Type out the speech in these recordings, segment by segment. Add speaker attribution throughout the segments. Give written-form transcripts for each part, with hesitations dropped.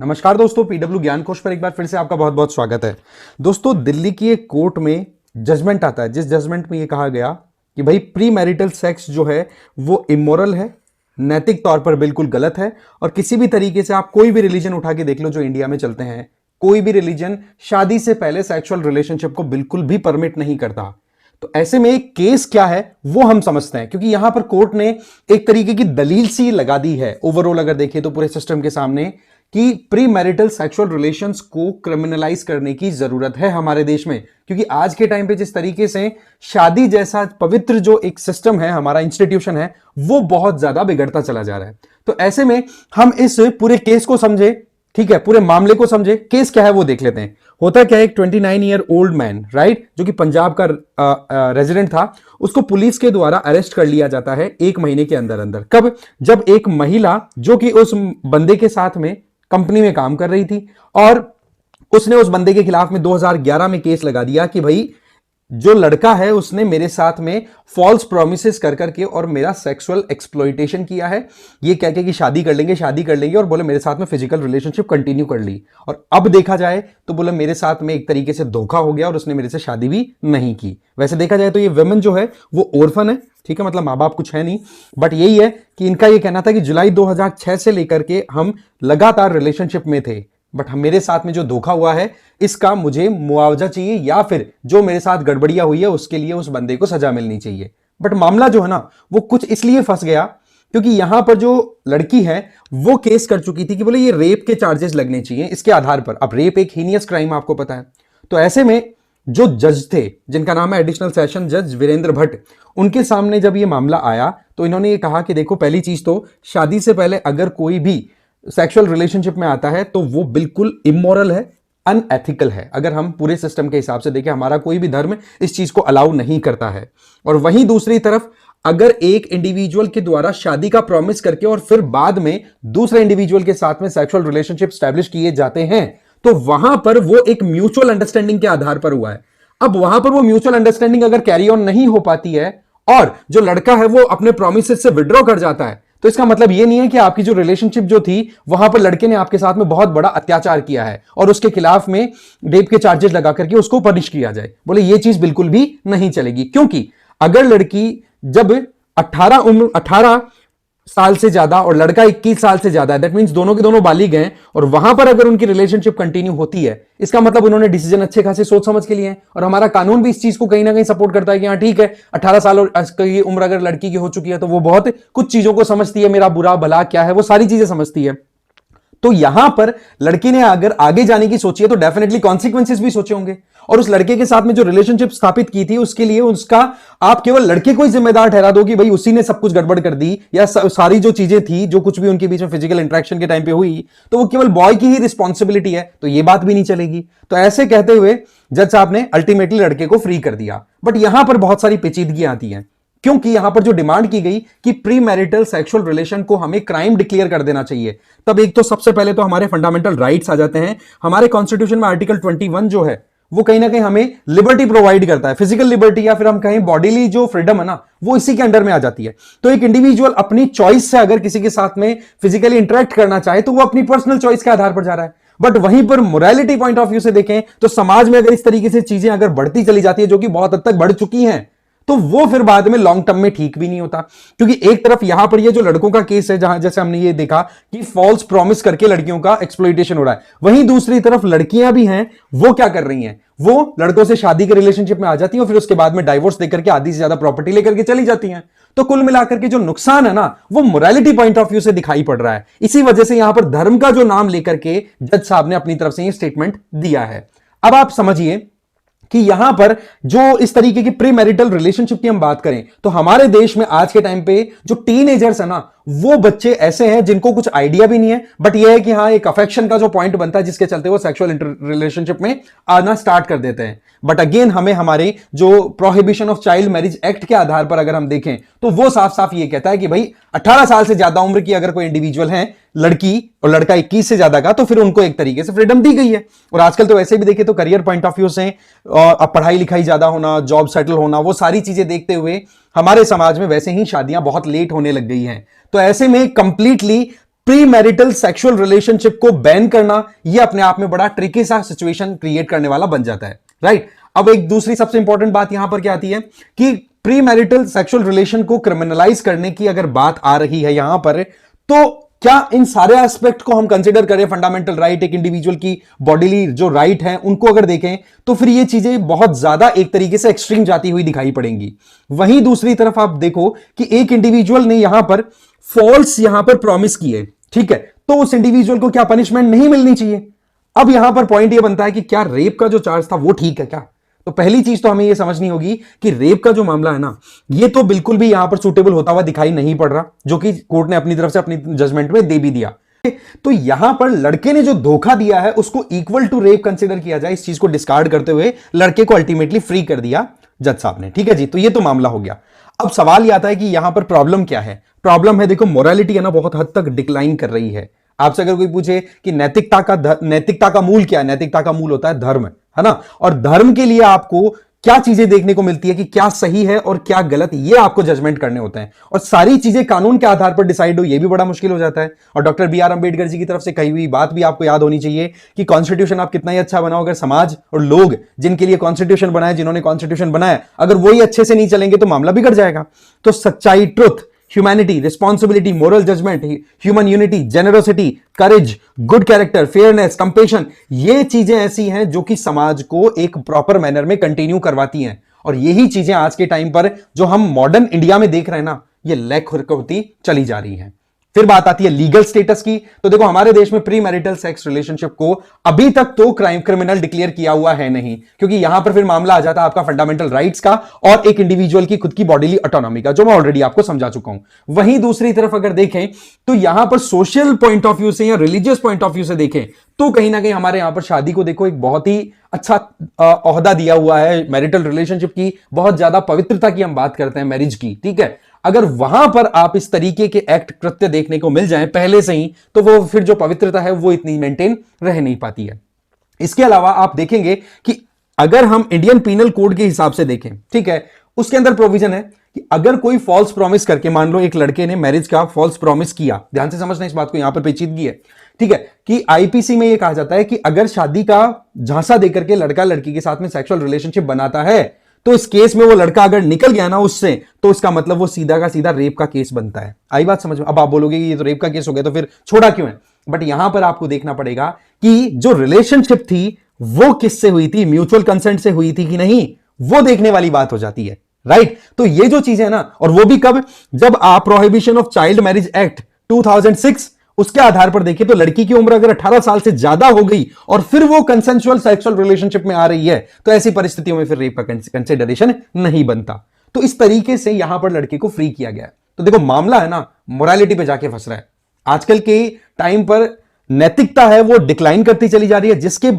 Speaker 1: नमस्कार दोस्तों, पीडब्ल्यू ज्ञान कोश पर एक बार फिर से आपका बहुत बहुत स्वागत है। दोस्तों, दिल्ली की एक कोर्ट में जजमेंट आता है, जिस जजमेंट में ये कहा गया कि भाई प्री मैरिटल सेक्स जो है वो इमोरल है, नैतिक तौर पर बिल्कुल गलत है। और किसी भी तरीके से आप कोई भी रिलीजन उठा के देख लो जो इंडिया में चलते हैं, कोई भी रिलीजन शादी से पहले सेक्सुअल रिलेशनशिप को बिल्कुल भी परमिट नहीं करता। तो ऐसे में एक केस क्या है वो हम समझते हैं, क्योंकि यहां पर कोर्ट ने एक तरीके की दलील सी लगा दी है ओवरऑल अगर देखें तो पूरे सिस्टम के सामने, कि प्री मैरिटल सेक्सुअल रिलेशंस को क्रिमिनलाइज करने की जरूरत है हमारे देश में। क्योंकि आज के टाइम पे जिस तरीके से शादी जैसा पवित्र जो एक सिस्टम है, हमारा इंस्टीट्यूशन है, वो बहुत ज्यादा बिगड़ता चला जा रहा है। तो ऐसे में हम इस पूरे केस को समझे, ठीक है, पूरे मामले को समझे। केस क्या है वो देख लेते हैं। होता क्या है, एक 29 ईयर ओल्ड मैन, राइट, जो कि पंजाब का रेजिडेंट था, उसको पुलिस के द्वारा अरेस्ट कर लिया जाता है 1 महीने के अंदर अंदर। कब? जब एक महिला जो कि उस बंदे के साथ में कंपनी में काम कर रही थी और उसने उस बंदे के खिलाफ में 2011 में केस लगा दिया कि भाई जो लड़का है उसने मेरे साथ में फॉल्स प्रोमिसेस कर करके और मेरा सेक्सुअल एक्सप्लॉइटेशन किया है, ये कह के कि शादी कर लेंगे और बोले मेरे साथ में फिजिकल रिलेशनशिप कंटिन्यू कर ली। और अब देखा जाए तो बोले मेरे साथ में एक तरीके से धोखा हो गया और उसने मेरे से शादी भी नहीं की। वैसे देखा जाए तो ये वुमेन जो है वो ऑर्फन है, ठीक है, मतलब माँ बाप कुछ है नहीं। बट यही है कि इनका ये कहना था कि जुलाई 2006 से लेकर के हम लगातार रिलेशनशिप में थे, बट मेरे साथ में जो धोखा हुआ है इसका मुझे मुआवजा चाहिए, या फिर जो मेरे साथ गड़बड़ियां हुई है उसके लिए उस बंदे को सजा मिलनी चाहिए। बट मामला जो है ना वो कुछ इसलिए फंस गया क्योंकि यहां पर जो लड़की है वो केस कर चुकी थी कि बोले ये रेप के चार्जेस लगने चाहिए इसके आधार पर। अब रेप एक हीनियस क्राइम आपको पता है। तो ऐसे में जो जज थे, जिनका नाम है एडिशनल सेशन जज वीरेंद्र भट्ट, उनके सामने जब ये मामला आया तो इन्होंने ये कहा कि देखो, पहली चीज तो शादी से पहले अगर कोई भी सेक्सुअल रिलेशनशिप में आता है तो वो बिल्कुल इमोरल है, अनएथिकल है। अगर हम पूरे सिस्टम के हिसाब से देखें, हमारा कोई भी धर्म इस चीज को अलाउ नहीं करता है। और वहीं दूसरी तरफ अगर एक इंडिविजुअल के द्वारा शादी का प्रॉमिस करके और फिर बाद में दूसरे इंडिविजुअल के साथ में सेक्सुअल रिलेशनशिप स्टैब्लिश किए जाते हैं तो वहां पर वो एक म्यूचुअल अंडरस्टैंडिंग के आधार पर हुआ है। अब वहां पर वो म्यूचुअल अंडरस्टैंडिंग अगर कैरी ऑन नहीं हो पाती है और जो लड़का है वो अपने प्रोमिस से विड्रॉ कर जाता है, तो इसका मतलब ये नहीं है कि आपकी जो रिलेशनशिप जो थी वहां पर लड़के ने आपके साथ में बहुत बड़ा अत्याचार किया है और उसके खिलाफ में रेप के चार्जेस लगा करके उसको पनिश किया जाए। बोले ये चीज बिल्कुल भी नहीं चलेगी, क्योंकि अगर लड़की जब 18 साल से ज्यादा और लड़का 21 साल से ज्यादा है, दैट मींस दोनों के दोनों बालिग हैं, और वहां पर अगर उनकी रिलेशनशिप कंटिन्यू होती है, इसका मतलब उन्होंने डिसीजन अच्छे खासे सोच समझ के लिए हैं। और हमारा कानून भी इस चीज को कहीं ना कहीं सपोर्ट करता है कि हाँ ठीक है, 18 साल और की उम्र अगर लड़की की हो चुकी है तो वो बहुत कुछ चीजों को समझती है, मेरा बुरा भला क्या है वो सारी चीजें समझती है। तो यहां पर लड़की ने अगर आगे जाने की सोची है तो डेफिनेटली कॉन्सिक्वेंसेस भी सोचे होंगे। और उस लड़के के साथ में जो रिलेशनशिप स्थापित की थी उसके लिए उसका आप केवल लड़के को ही जिम्मेदार ठहरा दो कि भाई उसी ने सब कुछ गड़बड़ कर दी, या सारी जो चीजें थी जो कुछ भी उनके बीच में फिजिकल इंटरेक्शन के टाइम पे हुई तो वो केवल बॉय की ही रिस्पॉन्सिबिलिटी है, तो ये बात भी नहीं चलेगी। तो ऐसे कहते हुए जज साहब ने अल्टीमेटली लड़के को फ्री कर दिया। बट यहां पर बहुत सारी पेचीदगियां आती हैं, क्योंकि यहां पर जो डिमांड की गई कि प्री मैरिटल सेक्सुअल रिलेशन को हमें क्राइम डिक्लेयर कर देना चाहिए, तब एक तो सबसे पहले तो हमारे फंडामेंटल राइट्स आ जाते हैं। हमारे कॉन्स्टिट्यूशन में आर्टिकल 21 जो है वो कहीं ना कहीं हमें लिबर्टी प्रोवाइड करता है, फिजिकल लिबर्टी या फिर हम कहें बॉडीली जो फ्रीडम है ना वो इसी के अंडर में आ जाती है। तो एक इंडिविजुअल अपनी चॉइस से अगर किसी के साथ में फिजिकली इंटरेक्ट करना चाहे तो वो अपनी पर्सनल चॉइस के आधार पर जा रहा है। बट वहीं पर मोरालिटी पॉइंट ऑफ व्यू से देखें तो समाज में अगर इस तरीके से चीजें अगर बढ़ती चली जाती है, जो कि बहुत हद तक बढ़ चुकी हैं, तो वो फिर बाद में लॉन्ग टर्म में ठीक भी नहीं होता। क्योंकि एक तरफ यहां पर ये जो लड़कों का केस है, जहां जैसे हमने ये देखा कि फॉल्स प्रॉमिस करके लड़कियों का एक्सप्लॉइटेशन हो रहा है, वहीं दूसरी तरफ लड़कियां भी हैं, वो क्या कर रही हैं, वो लड़कों से शादी के रिलेशनशिप में आ जाती हैं और फिर उसके बाद में डाइवोर्स देकर के आधी से ज्यादा प्रॉपर्टी लेकर के चली जाती हैं। तो कुल मिलाकर के जो नुकसान है ना वो मोरालिटी पॉइंट ऑफ व्यू से दिखाई पड़ रहा है। इसी वजह से यहां पर धर्म का जो नाम लेकर के जज साहब ने अपनी तरफ से ये स्टेटमेंट दिया है। अब आप समझिए कि यहां पर जो इस तरीके की प्री मैरिटल रिलेशनशिप की हम बात करें तो हमारे देश में आज के टाइम पे जो टीनेजर्स है ना वो बच्चे ऐसे हैं जिनको कुछ आइडिया भी नहीं है, बट ये है कि हाँ एक अफेक्शन का जो पॉइंट बनता है जिसके चलते वो सेक्सुअल रिलेशनशिप में आना स्टार्ट कर देते हैं। बट अगेन हमें हमारे जो prohibition of child marriage act के आधार पर अगर हम देखें तो वो साफ साफ ये कहता है कि भाई 18 साल से ज्यादा उम्र की अगर कोई इंडिविजुअल है, लड़की और लड़का 21 से ज्यादा का, तो फिर उनको एक तरीके से फ्रीडम दी गई है। और आजकल तो वैसे भी देखें तो करियर पॉइंट ऑफ व्यू से पढ़ाई लिखाई ज्यादा होना, जॉब सेटल होना, वो सारी चीजें देखते हुए हमारे समाज में वैसे ही शादियां बहुत लेट होने लग गई हैं। तो ऐसे में completely pre marital sexual relationship को बैन करना यह अपने आप में बड़ा ट्रिकी सा सिचुएशन क्रिएट करने वाला बन जाता है, राइट। अब एक दूसरी सबसे इंपॉर्टेंट बात यहां पर क्या आती है कि प्री मैरिटल सेक्सुअल रिलेशन को क्रिमिनलाइज करने की अगर बात आ रही है यहां पर, तो क्या इन सारे एस्पेक्ट को हम कंसीडर करें, फंडामेंटल राइट, एक इंडिविजुअल की बॉडीली जो राइट है उनको अगर देखें, तो फिर ये चीजें बहुत ज्यादा एक तरीके से एक्सट्रीम जाती हुई दिखाई पड़ेंगी। वहीं दूसरी तरफ आप देखो कि एक इंडिविजुअल ने यहां पर फॉल्स यहां पर प्रॉमिस किए, ठीक है, तो उस इंडिविजुअल को क्या पनिशमेंट नहीं मिलनी चाहिए। अब यहां पर पॉइंट यह बनता है कि क्या रेप का जो चार्ज था वो ठीक है क्या। तो पहली चीज तो हमें यह समझनी होगी कि रेप का जो मामला है ना, ये तो बिल्कुल भी यहां पर सुटेबल होता हुआ दिखाई नहीं पड़ रहा, जो कि कोर्ट ने अपनी तरफ से अपनी जजमेंट में दे भी दिया। तो यहां पर लड़के ने जो धोखा दिया है उसको इक्वल टू रेप कंसीडर किया जाए, इस चीज को डिस्कार्ड करते हुए लड़के को अल्टीमेटली फ्री कर दिया जज साहब ने, ठीक है जी। तो ये तो मामला हो गया। अब सवाल यह आता है कि यहां पर प्रॉब्लम क्या है। प्रॉब्लम है, देखो, मोरालिटी है ना बहुत हद तक डिक्लाइन कर रही है। आपसे अगर कोई पूछे कि नैतिकता का मूल क्या है, नैतिकता का मूल होता है धर्म, है ना। और धर्म के लिए आपको क्या चीजें देखने को मिलती है कि क्या सही है और क्या गलत, ये आपको जजमेंट करने होते हैं। और सारी चीजें कानून के आधार पर डिसाइड हो, ये भी बड़ा मुश्किल हो जाता है। और डॉक्टर बी.आर. अंबेडकर जी की तरफ से कही हुई बात भी आपको याद होनी चाहिए कि कॉन्स्टिट्यूशन आप कितना ही अच्छा बनाओ, अगर समाज और लोग जिनके लिए कॉन्स्टिट्यूशन बनाए, जिन्होंने कॉन्स्टिट्यूशन बनाया, अगर वही अच्छे से नहीं चलेंगे तो मामला बिगड़ जाएगा। तो सच्चाई, truth, humanity, responsibility, moral judgment, human unity, generosity, courage, good character, fairness, compassion, ये चीजें ऐसी हैं जो कि समाज को एक प्रॉपर मैनर में कंटिन्यू करवाती हैं। और यही चीजें आज के टाइम पर जो हम मॉडर्न इंडिया में देख रहे हैं ना, ये लैक होती चली जा रही हैं। फिर बात आती है लीगल स्टेटस की। तो देखो, हमारे देश में प्री मैरिटल सेक्स रिलेशनशिप को अभी तक तो क्रिमिनल डिक्लेयर किया हुआ है नहीं, क्योंकि यहां पर फिर मामला आ जाता है आपका फंडामेंटल राइट्स का और एक इंडिविजुअल की खुद की बॉडीली ऑटोनॉमी का, जो मैं ऑलरेडी आपको समझा चुका हूं। वहीं दूसरी तरफ अगर देखें तो यहां पर सोशल पॉइंट ऑफ व्यू से या रिलीजियस पॉइंट ऑफ व्यू से देखें तो कहीं ना कहीं हमारे यहां पर शादी को देखो एक बहुत ही अच्छा ओहदा दिया हुआ है। मैरिटल रिलेशनशिप की बहुत ज्यादा पवित्रता की हम बात करते हैं, मैरिज की, ठीक है। अगर वहां पर आप इस तरीके के एक्ट, कृत्य देखने को मिल जाएं पहले से ही, तो वो फिर जो पवित्रता है वो इतनी मेंटेन रह नहीं पाती है। इसके अलावा आप देखेंगे कि अगर हम इंडियन पीनल कोड के हिसाब से देखें, ठीक है, उसके अंदर प्रोविजन है कि अगर कोई फॉल्स प्रॉमिस करके, मान लो एक लड़के ने मैरिज का फॉल्स प्रॉमिस किया, ध्यान से समझना इस बात को, यहां पर पेचीदगी है, ठीक है, कि आईपीसी में यह कहा जाता है कि अगर शादी का झांसा देकर के लड़का लड़की के साथ में सेक्सुअल रिलेशनशिप बनाता है, तो इस केस में वो लड़का अगर निकल गया ना उससे, तो इसका मतलब वो सीधा का सीधा रेप का केस बनता है। आई बात समझ में। अब आप बोलोगे कि ये तो रेप का केस हो गया, तो फिर छोड़ा क्यों है। बट यहां पर आपको देखना पड़ेगा कि जो रिलेशनशिप थी वो किससे हुई थी, म्यूचुअल कंसेंट से हुई थी कि नहीं, वो देखने वाली बात हो जाती है, राइट। तो ये जो चीजें है ना, और वो भी कब, जब आप prohibition of child marriage act 2006 उसके आधार पर देखिए, तो लड़की की उम्र अगर 18 साल से ज्यादा हो गई और फिर वो कंसेंसुअल सेक्सुअल रिलेशनशिप में आ रही है, तो ऐसी परिस्थितियों में फिर रेप का कंसिडरेशन नहीं बनता। तो इस तरीके से यहां पर लड़के को फ्री किया गया है। तो देखो, मामला है ना मोरालिटी पे जाके फंस रहा है। आजकल के टाइम पर नैतिकता है वो डिक्लाइन करती चली जा रही है, जिसके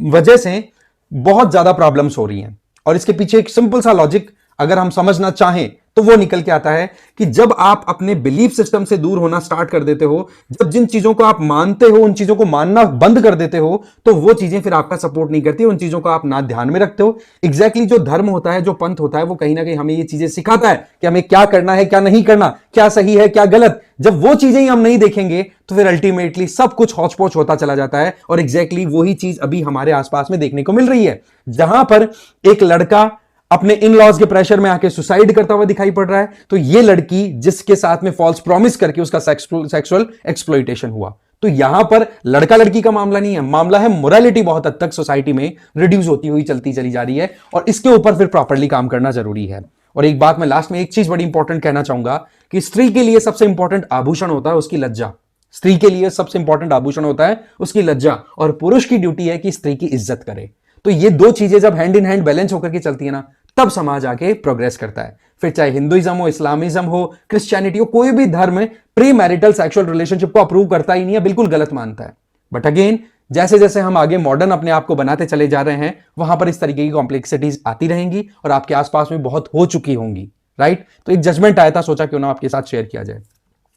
Speaker 1: वजह से बहुत ज्यादा प्रॉब्लम्स हो रही हैं। और इसके पीछे एक सिंपल सा लॉजिक अगर हम समझना चाहें तो वो निकल के आता है कि जब आप अपने बिलीफ सिस्टम से दूर होना स्टार्ट कर देते हो, जब जिन चीजों को आप मानते हो उन चीजों को मानना बंद कर देते हो, तो वो चीजें फिर आपका सपोर्ट नहीं करती, उन चीजों को आप ना ध्यान में रखते हो। एग्जैक्टली जो धर्म होता है, जो पंथ होता है, वो कहीं ना कहीं हमें ये चीजें सिखाता है कि हमें क्या करना है, क्या नहीं करना, क्या सही है, क्या गलत। जब वो चीजें ही हम नहीं देखेंगे तो फिर अल्टीमेटली सब कुछ हौच पौच होता चला जाता है। और एग्जैक्टली वही चीज अभी हमारे आसपास में देखने को मिल रही है, जहां पर एक लड़का अपने इन लॉज के प्रेशर में आके सुसाइड करता हुआ दिखाई पड़ रहा है, तो ये लड़की जिसके साथ में फॉल्स प्रॉमिस करके उसका सेक्सुअल एक्सप्लॉइटेशन हुआ। तो यहां पर लड़का लड़की का मामला नहीं है, मामला है मोरालिटी बहुत हद तक सोसाइटी में रिड्यूस होती हुई चलती चली जा रही है, और इसके ऊपर फिर प्रॉपरली काम करना जरूरी है। और एक बात मैं लास्ट में एक चीज बड़ी इंपॉर्टेंट कहना चाहूंगा कि स्त्री के लिए सबसे इंपॉर्टेंट आभूषण होता है उसकी लज्जा। स्त्री के लिए सबसे इंपॉर्टेंट आभूषण होता है उसकी लज्जा, और पुरुष की ड्यूटी है कि स्त्री की इज्जत करे। तो ये दो चीजें जब हैंड इन हैंड बैलेंस होकर के चलती है ना, तब समाज आके प्रोग्रेस करता है। फिर चाहे हिंदुइज्म हो, इस्लामिज्म हो, क्रिश्चियनिटी हो, कोई भी धर्म प्री मैरिटल सेक्सुअल रिलेशनशिप को अप्रूव करता ही नहीं है, बिल्कुल गलत मानता है। बट अगेन, जैसे जैसे हम आगे मॉडर्न अपने आप को बनाते चले जा रहे हैं, वहां पर इस तरीके की कॉम्प्लेक्सिटीज आती रहेंगी और आपके आसपास में बहुत हो चुकी होंगी, राइट। तो एक जजमेंट आया था, सोचा क्यों ना आपके साथ शेयर किया जाए।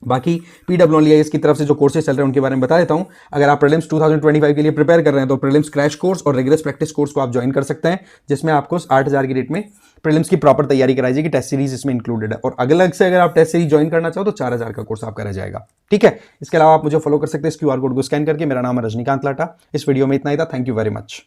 Speaker 1: बाकी PWIS की तरफ से जो कोर्सेज चल रहे हैं उनके बारे में बता देता हूं। अगर आप प्रीलिम्स 2025 के लिए प्रिपेयर कर रहे हैं तो प्रीलिम्स क्रैश कोर्स और रिगरस प्रैक्टिस कोर्स को आप ज्वाइन कर सकते हैं, जिसमें आपको 8,000 की रेट में प्रीलिम्स की प्रॉपर तैयारी कराई जाएगी। टेस्ट सीरीज इसमें इंक्लूडेड है, और अलग से अगर आप टेस्ट सीरीज ज्वाइन करना चाहो तो 4,000 का कोर्स आपका रह जाएगा। ठीक है, इसके अलावा आप मुझे फॉलो कर सकते हैं इस QR कोड को स्कैन करके। मेरा नाम है रजनीकांत लाटा। इस वीडियो में इतना ही था। Thank you very much.